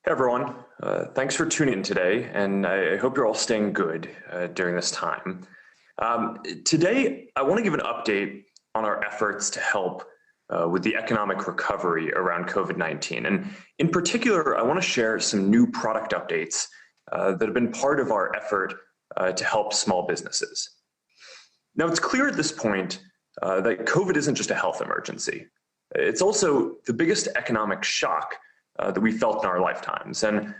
Everyone, thanks for tuning in today, and I hope you're all staying good during this time. Today, I want to give an update on our efforts to help with the economic recovery around COVID-19. And in particular, I want to share some new product updates that have been part of our effort to help small businesses. Now, it's clear at this point that COVID isn't just a health emergency. It's also the biggest economic shock that we felt in our lifetimes. And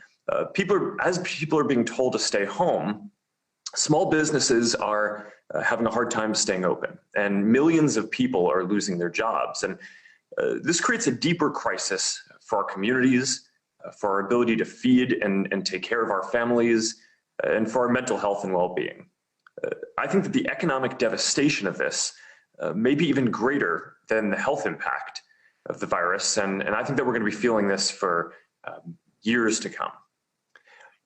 as people are being told to stay home, small businesses are having a hard time staying open, and millions of people are losing their jobs. And this creates a deeper crisis for our communities, for our ability to feed and take care of our families, and for our mental health and well-being. I think that the economic devastation of this may be even greater than the health impact of the virus, and I think that we're going to be feeling this for years to come.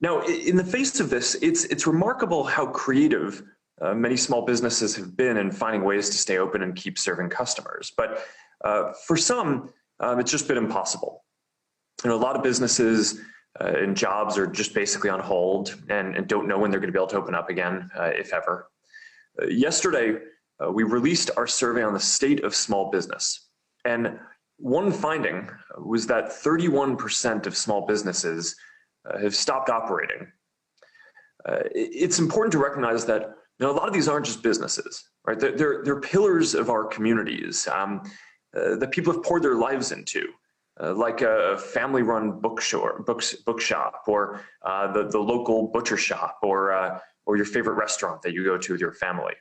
Now, in the face of this, it's remarkable how creative many small businesses have been in finding ways to stay open and keep serving customers. But for some, it's just been impossible. A lot of businesses and jobs are just basically on hold and don't know when they're going to be able to open up again, if ever. Yesterday, we released our survey on the state of small business. And one finding was that 31% of small businesses have stopped operating. It's important to recognize that a lot of these aren't just businesses, right? They're pillars of our communities that people have poured their lives into, like a family-run bookshop, or the local butcher shop, or your favorite restaurant that you go to with your family.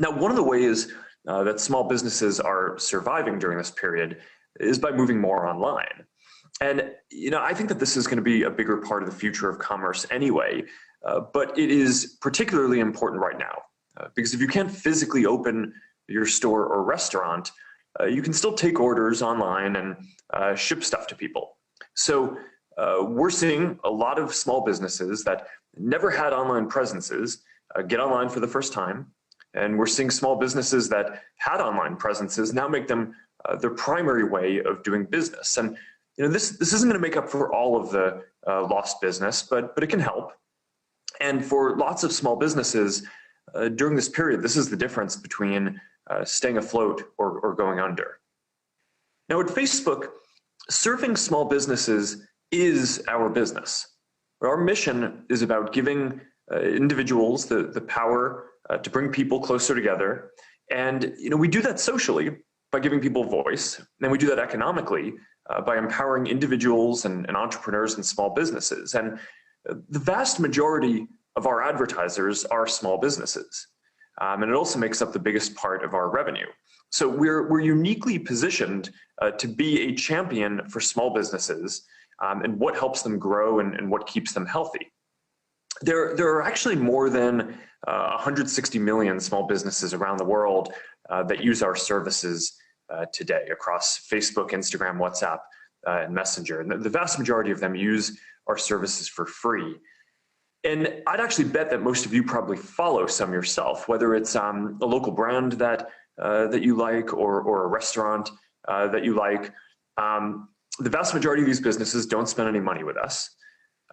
Now, one of the ways that small businesses are surviving during this period is by moving more online. And I think that this is going to be a bigger part of the future of commerce anyway, but it is particularly important right now, because if you can't physically open your store or restaurant, you can still take orders online and ship stuff to people. So we're seeing a lot of small businesses that never had online presences get online for the first time. And we're seeing small businesses that had online presences now make them their primary way of doing business. And this isn't going to make up for all of the lost business, but it can help. And for lots of small businesses during this period, this is the difference between staying afloat or going under. Now at Facebook, serving small businesses is our business. Our mission is about giving individuals the power to bring people closer together. And we do that socially by giving people voice. And we do that economically by empowering individuals and entrepreneurs and small businesses. And the vast majority of our advertisers are small businesses. And it also makes up the biggest part of our revenue. So we're uniquely positioned to be a champion for small businesses and what helps them grow and what keeps them healthy. There are actually more than 160 million small businesses around the world that use our services today across Facebook, Instagram, WhatsApp, and Messenger. And the vast majority of them use our services for free. And I'd actually bet that most of you probably follow some yourself, whether it's a local brand that you like or a restaurant that you like. The vast majority of these businesses don't spend any money with us.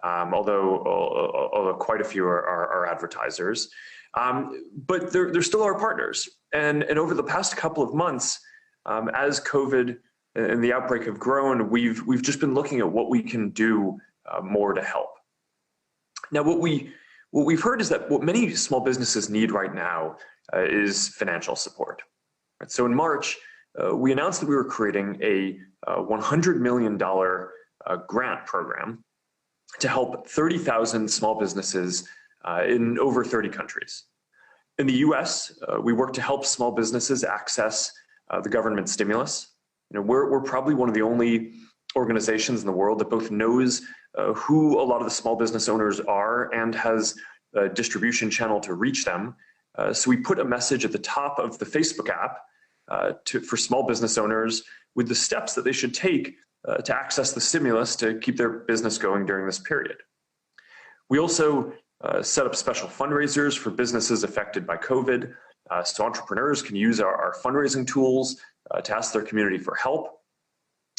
Although quite a few are advertisers, but they're still our partners. And over the past couple of months, as COVID and the outbreak have grown, we've just been looking at what we can do more to help. Now, what we've heard is that what many small businesses need right now is financial support. So in March, we announced that we were creating a $100 million grant program to help 30,000 small businesses in over 30 countries. In the US, we work to help small businesses access the government stimulus. We're probably one of the only organizations in the world that both knows who a lot of the small business owners are and has a distribution channel to reach them. So we put a message at the top of the Facebook app for small business owners with the steps that they should take to access the stimulus to keep their business going during this period. We also set up special fundraisers for businesses affected by COVID, so entrepreneurs can use our fundraising tools to ask their community for help.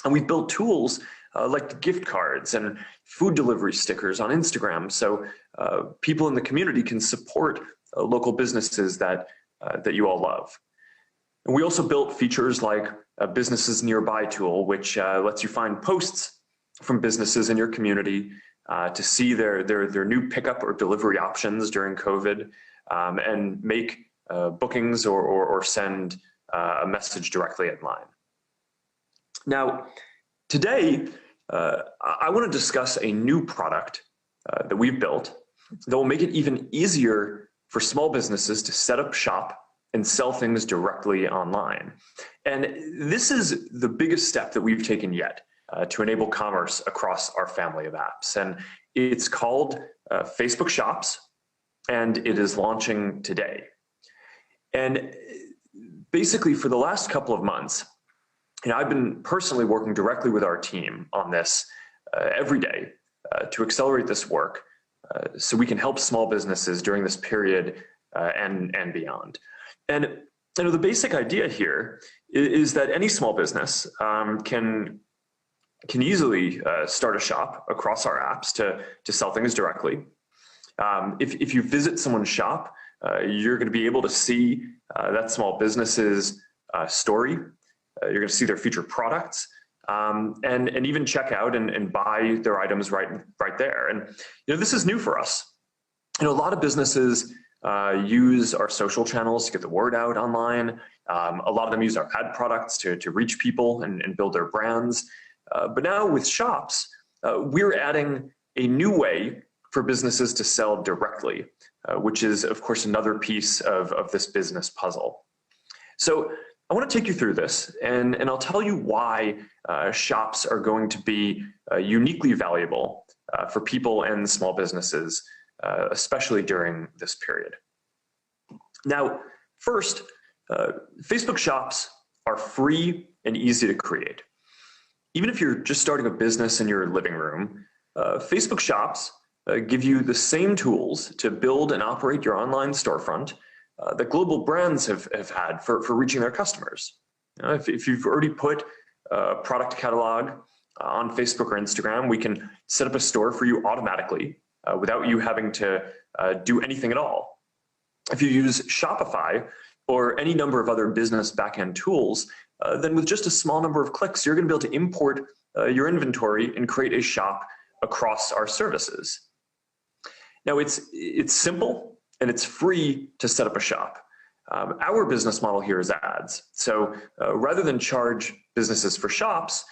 And we've built tools like gift cards and food delivery stickers on Instagram, so people in the community can support local businesses that you all love. And we also built features like a businesses nearby tool, which lets you find posts from businesses in your community to see their new pickup or delivery options during COVID, and make bookings or send a message directly online. Now, today, I want to discuss a new product that we've built that will make it even easier for small businesses to set up shop and sell things directly online. And this is the biggest step that we've taken yet to enable commerce across our family of apps. And it's called Facebook Shops, and it is launching today. And basically, for the last couple of months, I've been personally working directly with our team on this every day to accelerate this work so we can help small businesses during this period and beyond. And the basic idea here is that any small business can easily start a shop across our apps to sell things directly. If you visit someone's shop, you're going to be able to see that small business's story. You're going to see their featured products, and even check out and buy their items right there. And this is new for us. A lot of businesses use our social channels to get the word out online. A lot of them use our ad products to reach people and build their brands. But now with Shops, we're adding a new way for businesses to sell directly, which is, of course, another piece of this business puzzle. So I want to take you through this, and I'll tell you why shops are going to be uniquely valuable for people and small businesses, especially during this period. Now, first, Facebook Shops are free and easy to create. Even if you're just starting a business in your living room, Facebook Shops give you the same tools to build and operate your online storefront that global brands have had for reaching their customers. If you've already put a product catalog on Facebook or Instagram, we can set up a store for you automatically without you having to do anything at all. If you use Shopify or any number of other business backend tools, then with just a small number of clicks, you're going to be able to import your inventory and create a shop across our services. Now, it's simple and it's free to set up a shop. Our business model here is ads. So rather than charge businesses for shops,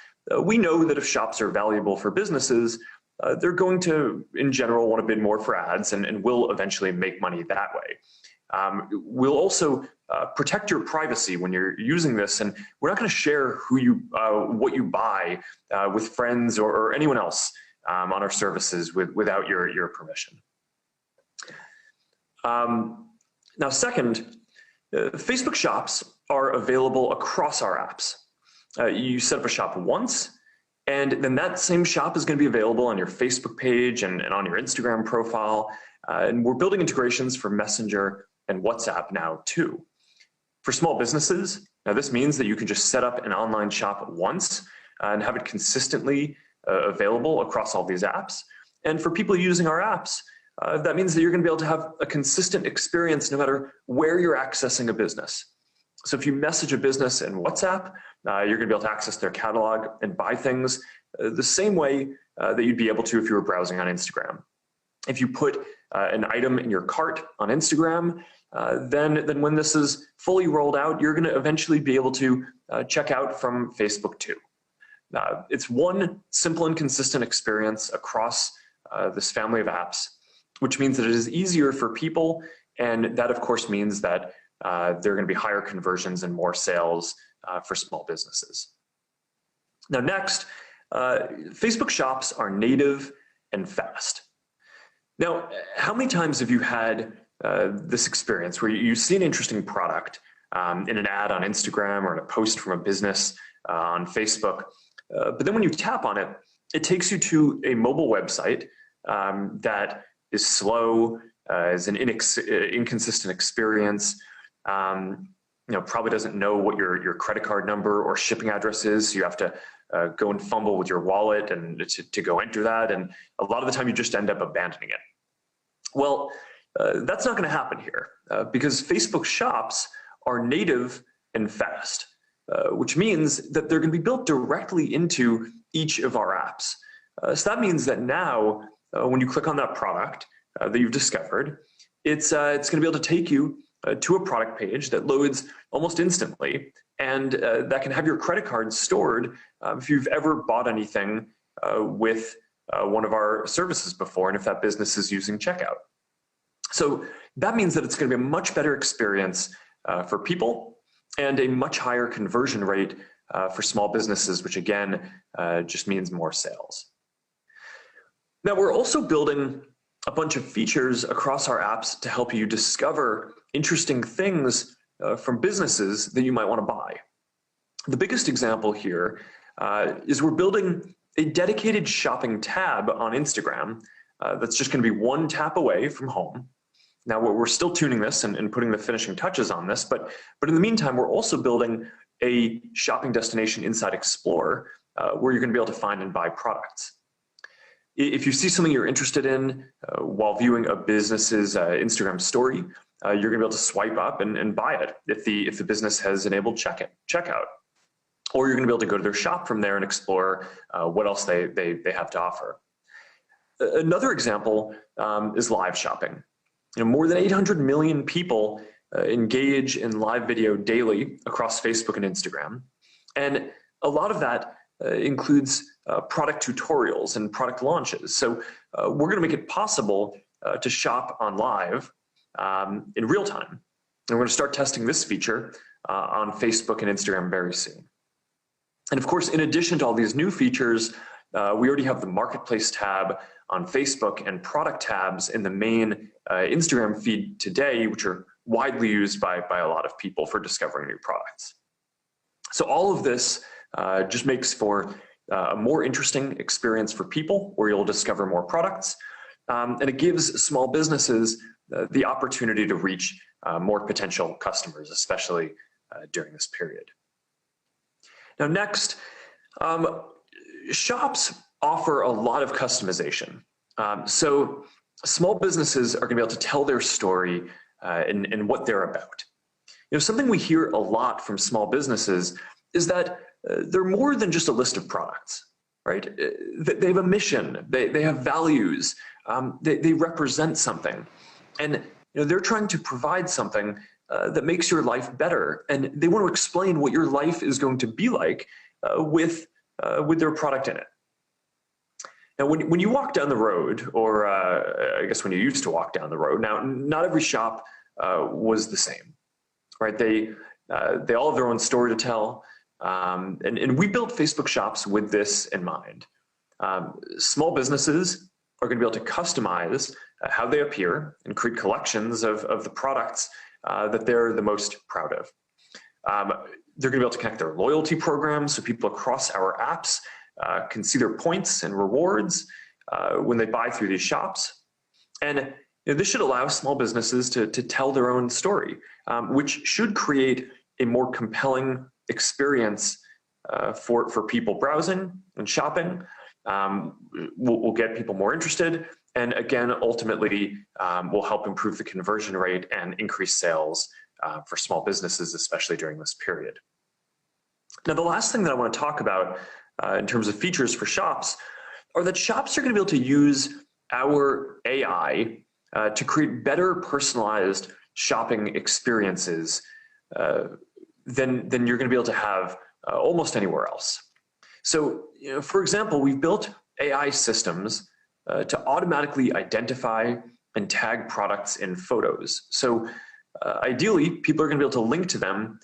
we know that if shops are valuable for businesses, they're going to, in general, want to bid more for ads and will eventually make money that way. We'll also protect your privacy when you're using this, and we're not going to share what you buy with friends or anyone else on our services without your permission. Now, second, Facebook Shops are available across our apps. You set up a shop once, and then that same shop is going to be available on your Facebook page and on your Instagram profile. And we're building integrations for Messenger and WhatsApp now too. For small businesses, now this means that you can just set up an online shop once and have it consistently available across all these apps. And for people using our apps, that means that you're going to be able to have a consistent experience no matter where you're accessing a business. So if you message a business in WhatsApp, you're going to be able to access their catalog and buy things the same way that you'd be able to if you were browsing on Instagram. If you put an item in your cart on Instagram, then when this is fully rolled out, you're going to eventually be able to check out from Facebook too. It's one simple and consistent experience across this family of apps, which means that it is easier for people, and that of course means that there are going to be higher conversions and more sales for small businesses. Now next, Facebook Shops are native and fast. Now, how many times have you had this experience where you see an interesting product in an ad on Instagram or in a post from a business on Facebook, but then when you tap on it, it takes you to a mobile website that is slow, is an inconsistent experience, probably doesn't know what your credit card number or shipping address is, so you have to go and fumble with your wallet and to go enter that. And a lot of the time you just end up abandoning it. Well, that's not going to happen here because Facebook Shops are native and fast, which means that they're going to be built directly into each of our apps. So that means that now when you click on that product that you've discovered, it's going to be able to take you to a product page that loads almost instantly, and that can have your credit card stored if you've ever bought anything with one of our services before, and if that business is using checkout. So that means that it's going to be a much better experience for people and a much higher conversion rate for small businesses, which again just means more sales. Now, we're also building a bunch of features across our apps to help you discover interesting things from businesses that you might want to buy. The biggest example here is we're building a dedicated shopping tab on Instagram that's just going to be one tap away from home. Now, we're still tuning this and putting the finishing touches on this, but in the meantime, we're also building a shopping destination inside Explorer where you're going to be able to find and buy products. If you see something you're interested in while viewing a business's Instagram story, you're going to be able to swipe up and buy it if the business has enabled checkout. Or you're going to be able to go to their shop from there and explore what else they have to offer. Another example is live shopping. More than 800 million people engage in live video daily across Facebook and Instagram. And a lot of that includes product tutorials and product launches. So we're going to make it possible to shop on live in real time. And we're going to start testing this feature on Facebook and Instagram very soon. And of course, in addition to all these new features, we already have the Marketplace tab on Facebook and product tabs in the main Instagram feed today, which are widely used by a lot of people for discovering new products. So all of this just makes for a more interesting experience for people where you'll discover more products. And it gives small businesses the opportunity to reach more potential customers, especially during this period. Now next, shops offer a lot of customization. So small businesses are going to be able to tell their story and what they're about. Something we hear a lot from small businesses is that they're more than just a list of products, right? They have a mission, they have values, they represent something. And they're trying to provide something that makes your life better. And they want to explain what your life is going to be like with their product in it. Now, when you walk down the road, or I guess when you used to walk down the road, now not every shop was the same, right? They all have their own story to tell, and we built Facebook Shops with this in mind. Small businesses are going to be able to customize how they appear and create collections of the products that they're the most proud of. They're going to be able to connect their loyalty programs so people across our apps can see their points and rewards when they buy through these shops. And this should allow small businesses to tell their own story, which should create a more compelling experience for people browsing and shopping. We'll get people more interested, and again, ultimately, will help improve the conversion rate and increase sales for small businesses, especially during this period. Now, the last thing that I want to talk about in terms of features for shops are that shops are going to be able to use our AI to create better personalized shopping experiences than you're going to be able to have almost anywhere else. So, for example, we've built AI systems to automatically identify and tag products in photos. So ideally, people are going to be able to link to them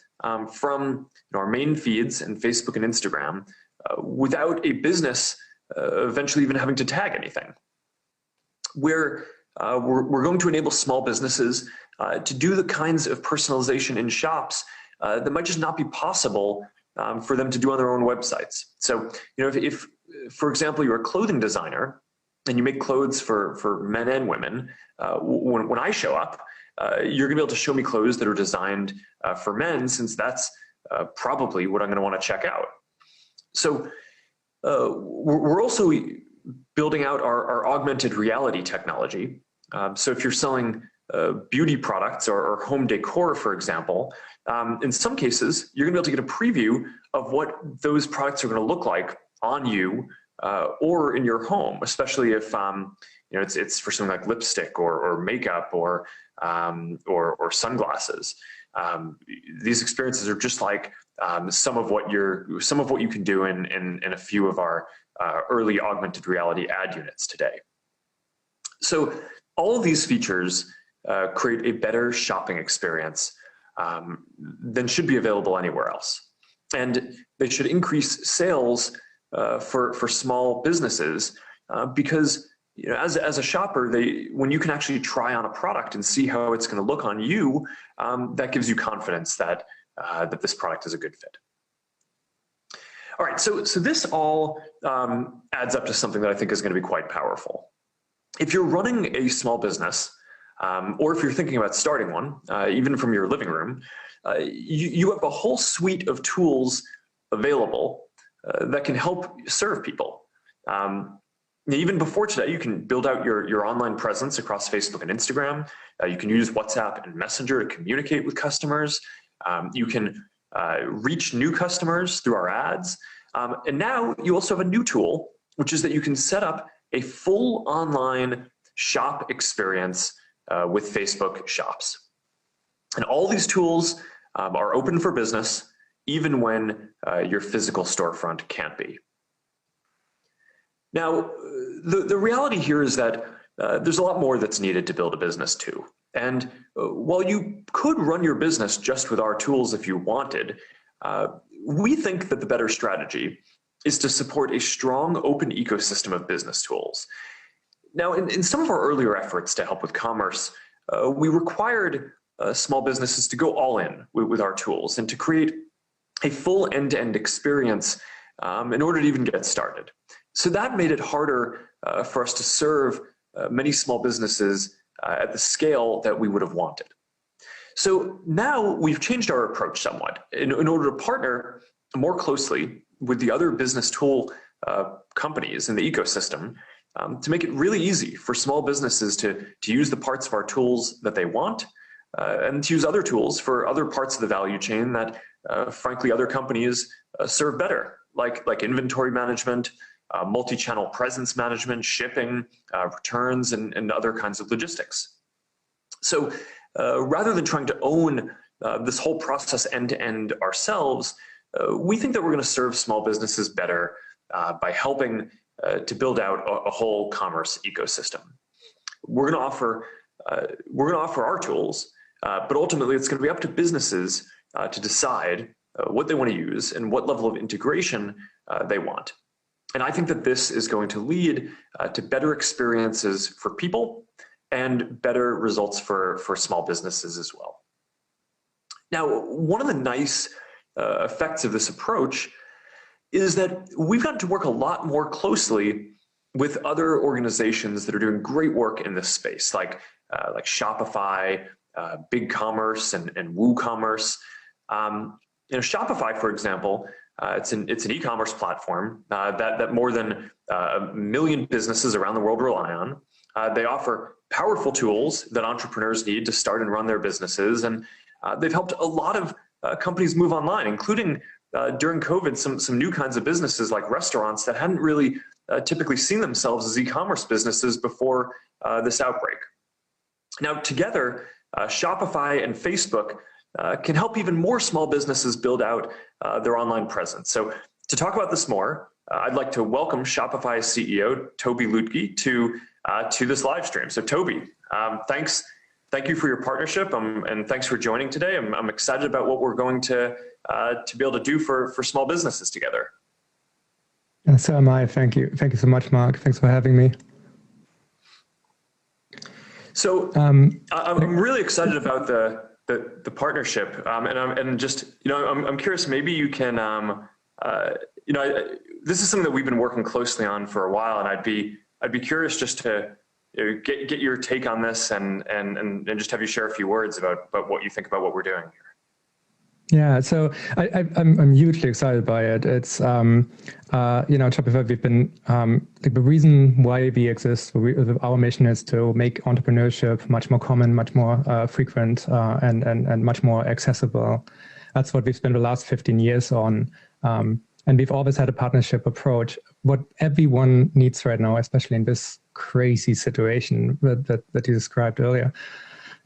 from our main feeds and Facebook and Instagram without a business eventually even having to tag anything. We're going to enable small businesses to do the kinds of personalization in shops that might just not be possible for them to do on their own websites. So, if for example, you're a clothing designer and you make clothes for men and women, when I show up, you're going to be able to show me clothes that are designed for men, since that's probably what I'm going to want to check out. So we're also building out our augmented reality technology. So if you're selling beauty products or home decor, for example, in some cases, you're going to be able to get a preview of what those products are going to look like on you or in your home, especially if it's for something like lipstick or makeup or sunglasses. These experiences are just like some of what you can do in a few of our early augmented reality ad units today. So all of these features create a better shopping experience than should be available anywhere else, and they should increase sales for small businesses because as a shopper, when you can actually try on a product and see how it's going to look on you, that gives you confidence that this product is a good fit. All right, so this all adds up to something that I think is going to be quite powerful. If you're running a small business, or if you're thinking about starting one, even from your living room, you have a whole suite of tools available that can help serve people. Even before today, you can build out your online presence across Facebook and Instagram. You can use WhatsApp and Messenger to communicate with customers. You can reach new customers through our ads. And now you also have a new tool, which is that you can set up a full online shop experience with Facebook Shops. And all these tools are open for business, even when your physical storefront can't be. Now, the reality here is that there's a lot more that's needed to build a business too. And while you could run your business just with our tools if you wanted, we think that the better strategy is to support a strong open ecosystem of business tools. Now, in some of our earlier efforts to help with commerce, we required small businesses to go all in with our tools and to create a full end-to-end experience in order to even get started. So that made it harder for us to serve many small businesses at the scale that we would have wanted. So now we've changed our approach somewhat in order to partner more closely with the other business tool companies in the ecosystem to make it really easy for small businesses to use the parts of our tools that they want and to use other tools for other parts of the value chain that, frankly, other companies serve better, like inventory management, multi-channel presence management, shipping, returns, and other kinds of logistics. So rather than trying to own this whole process end-to-end ourselves, we think that we're going to serve small businesses better by helping to build out a whole commerce ecosystem. We're going to offer our tools, but ultimately it's going to be up to businesses to decide what they want to use and what level of integration they want. And I think that this is going to lead to better experiences for people and better results for small businesses as well. Now, one of the nice effects of this approach is that we've gotten to work a lot more closely with other organizations that are doing great work in this space, like Shopify, BigCommerce, and WooCommerce. Shopify, for example, it's an e-commerce platform that more than 1 million businesses around the world rely on. They offer powerful tools that entrepreneurs need to start and run their businesses, and they've helped a lot of companies move online, including during COVID, some new kinds of businesses like restaurants that hadn't really typically seen themselves as e-commerce businesses before this outbreak. Now, together, Shopify and Facebook can help even more small businesses build out their online presence. So to talk about this more, I'd like to welcome Shopify CEO Toby Lutke to this live stream. So Toby, thank you for your partnership, and thanks for joining today. I'm excited about what we're going to be able to do for small businesses together. And so am I. Thank you. Thank you so much, Mark. Thanks for having me. So I'm really excited about the partnership, and I'm curious. Maybe you can, this is something that we've been working closely on for a while, and I'd be curious just to get your take on this and just have you share a few words about what you think about what we're doing here. Yeah, so I'm hugely excited by it. It's Shopify. We've been like the reason why we exist. Our mission is to make entrepreneurship much more common, much more frequent, and much more accessible. That's what we've spent the last 15 years on, and we've always had a partnership approach. What everyone needs right now, especially in this crazy situation that you described earlier,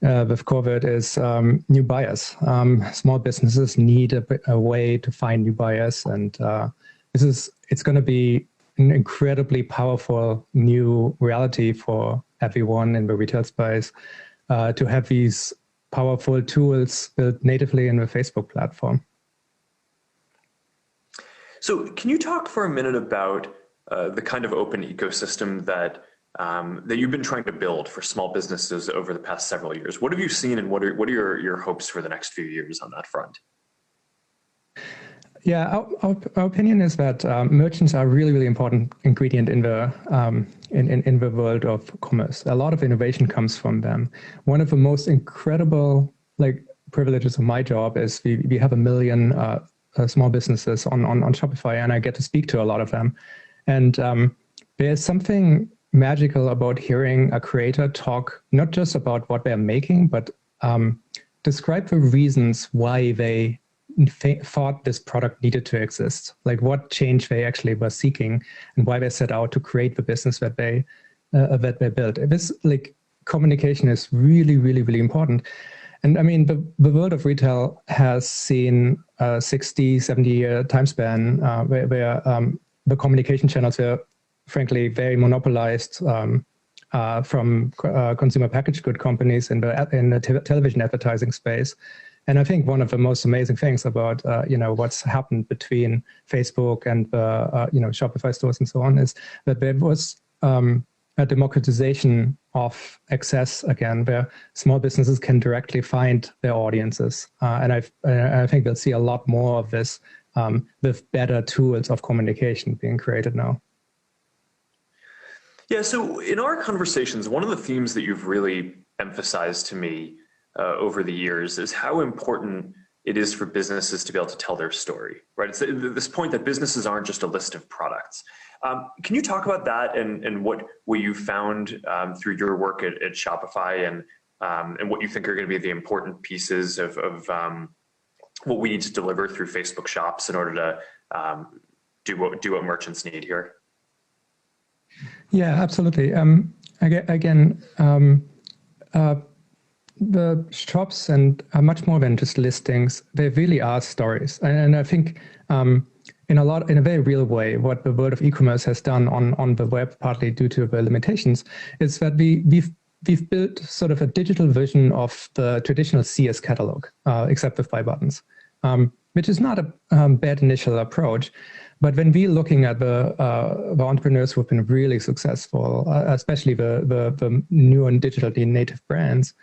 with COVID, is new buyers. Small businesses need a way to find new buyers, and it's going to be an incredibly powerful new reality for everyone in the retail space to have these powerful tools built natively in the Facebook platform. So can you talk for a minute about the kind of open ecosystem that you've been trying to build for small businesses over the past several years? What have you seen, and what are your hopes for the next few years on that front? Yeah, our opinion is that merchants are a really, really important ingredient in the world of commerce. A lot of innovation comes from them. One of the most incredible privileges of my job is we have 1 million small businesses on Shopify, and I get to speak to a lot of them. And there's something magical about hearing a creator talk, not just about what they're making, but describe the reasons why they thought this product needed to exist, like what change they actually were seeking and why they set out to create the business that they built. This communication is really, really, really important. And I mean, the world of retail has seen a 60, 70-year time span where the communication channels were frankly very monopolized from consumer packaged good companies in the television advertising space. And I think one of the most amazing things about what's happened between Facebook and Shopify stores and so on is that there was a democratization of access again, where small businesses can directly find their audiences. And I think we'll see a lot more of this with better tools of communication being created now. Yeah, so in our conversations, one of the themes that you've really emphasized to me over the years is how important it is for businesses to be able to tell their story, right? It's this point that businesses aren't just a list of products. Can you talk about that and what you found through your work at Shopify and what you think are going to be the important pieces of what we need to deliver through Facebook Shops in order to do what merchants need here? Yeah, absolutely. The shops are much more than just listings. They really are stories. And I think in a very real way, what the world of e-commerce has done on the web, partly due to the limitations, is that we've built sort of a digital version of the traditional CS catalog, except with buy buttons, which is not a bad initial approach. But when we're looking at the entrepreneurs who have been really successful, especially the new and digitally native brands,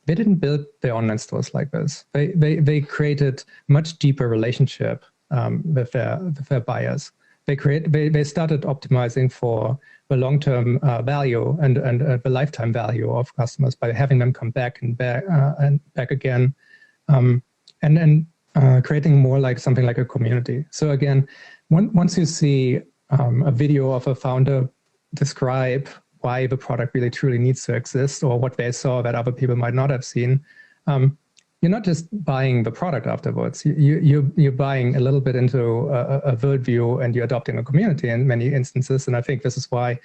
they didn't build their online stores like this. They created much deeper relationship with their buyers. They started optimizing for the long-term value and the lifetime value of customers by having them come back and back again, and creating more like something like a community. So again, once you see a video of a founder describe why the product really truly needs to exist or what they saw that other people might not have seen, you're not just buying the product afterwards. You're buying a little bit into a worldview, and you're adopting a community in many instances. And I think this is why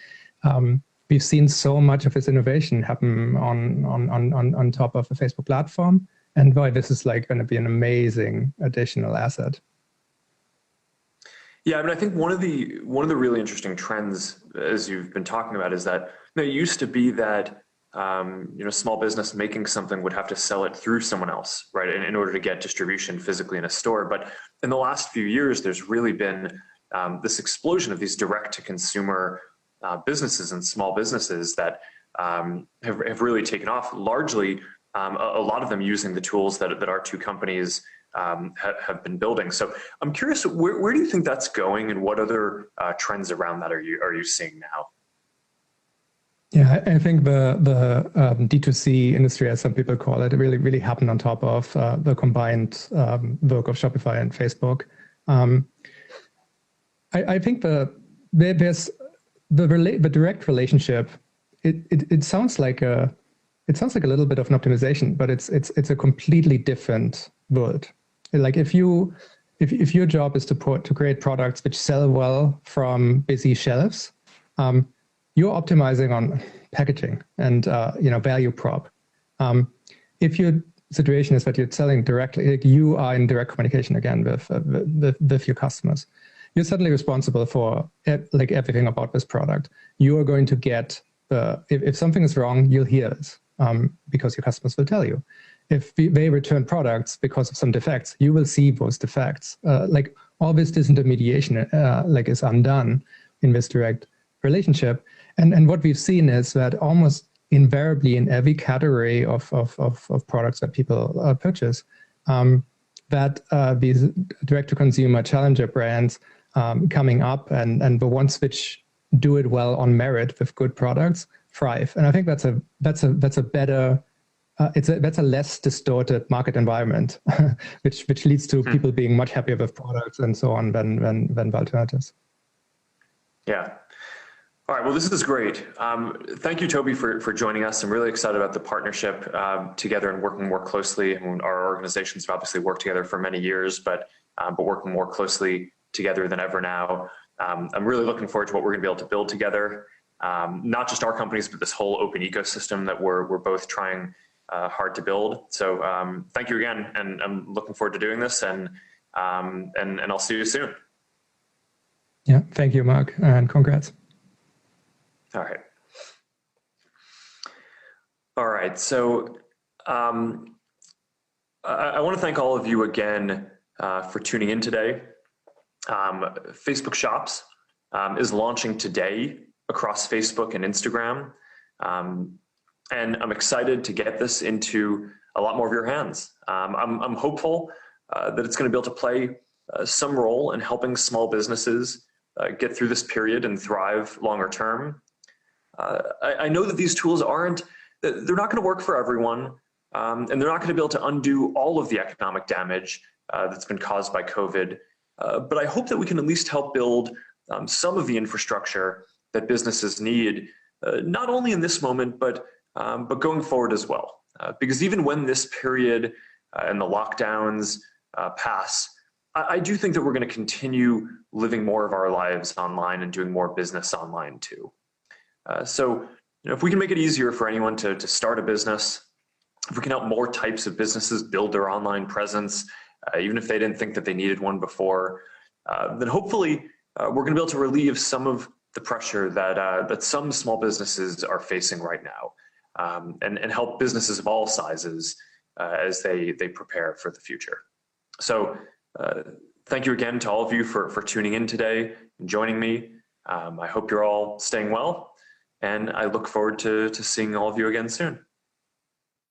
we've seen so much of this innovation happen on top of the Facebook platform, and why this is going to be an amazing additional asset. Yeah, I mean, I think one of the really interesting trends, as you've been talking about, is that it used to be that small business making something would have to sell it through someone else, right, in order to get distribution physically in a store. But in the last few years, there's really been this explosion of these direct-to-consumer businesses and small businesses that have really taken off. Largely, a lot of them using the tools that our two companies have been building. So I'm curious, where do you think that's going, and what other trends around that are you seeing now? Yeah, I think the D2C industry, as some people call it, really happened on top of the combined work of Shopify and Facebook. I think there's the direct relationship. It sounds like a little bit of an optimization, but it's a completely different world. Like if your job is to create products which sell well from busy shelves, you're optimizing on packaging and value prop. If your situation is that you're selling directly, like you are in direct communication again with your customers, you're suddenly responsible for like everything about this product. You are going to get if something is wrong, you'll hear it because your customers will tell you. If they return products because of some defects, you will see those defects. Like all this disintermediation like is undone in this direct relationship. And what we've seen is that almost invariably in every category of products that people purchase, that these direct-to-consumer challenger brands coming up and the ones which do it well on merit with good products thrive. And I think that's a better that's a less distorted market environment, which leads to people being much happier with products and so on than the alternatives. Yeah. All right. Well, this is great. Thank you, Toby, for joining us. I'm really excited about the partnership together and working more closely. I mean, our organizations have obviously worked together for many years, but working more closely together than ever now. I'm really looking forward to what we're going to be able to build together. Not just our companies, but this whole open ecosystem that we're both trying hard to build. So thank you again, and I'm looking forward to doing this. And I'll see you soon. Yeah. Thank you, Mark, and congrats. All right. All right. So I want to thank all of you again for tuning in today. Facebook Shops is launching today across Facebook and Instagram. And I'm excited to get this into a lot more of your hands. I'm hopeful that it's going to be able to play some role in helping small businesses get through this period and thrive longer term. I know that these tools they're not going to work for everyone, and they're not going to be able to undo all of the economic damage that's been caused by COVID. But I hope that we can at least help build some of the infrastructure that businesses need, not only in this moment, but going forward as well. Because even when this period and the lockdowns pass, I do think that we're going to continue living more of our lives online and doing more business online too. So if we can make it easier for anyone to start a business, if we can help more types of businesses build their online presence, even if they didn't think that they needed one before, then hopefully we're going to be able to relieve some of the pressure that some small businesses are facing right now, and help businesses of all sizes as they prepare for the future. So thank you again to all of you for tuning in today and joining me. I hope you're all staying well, and I look forward to seeing all of you again soon.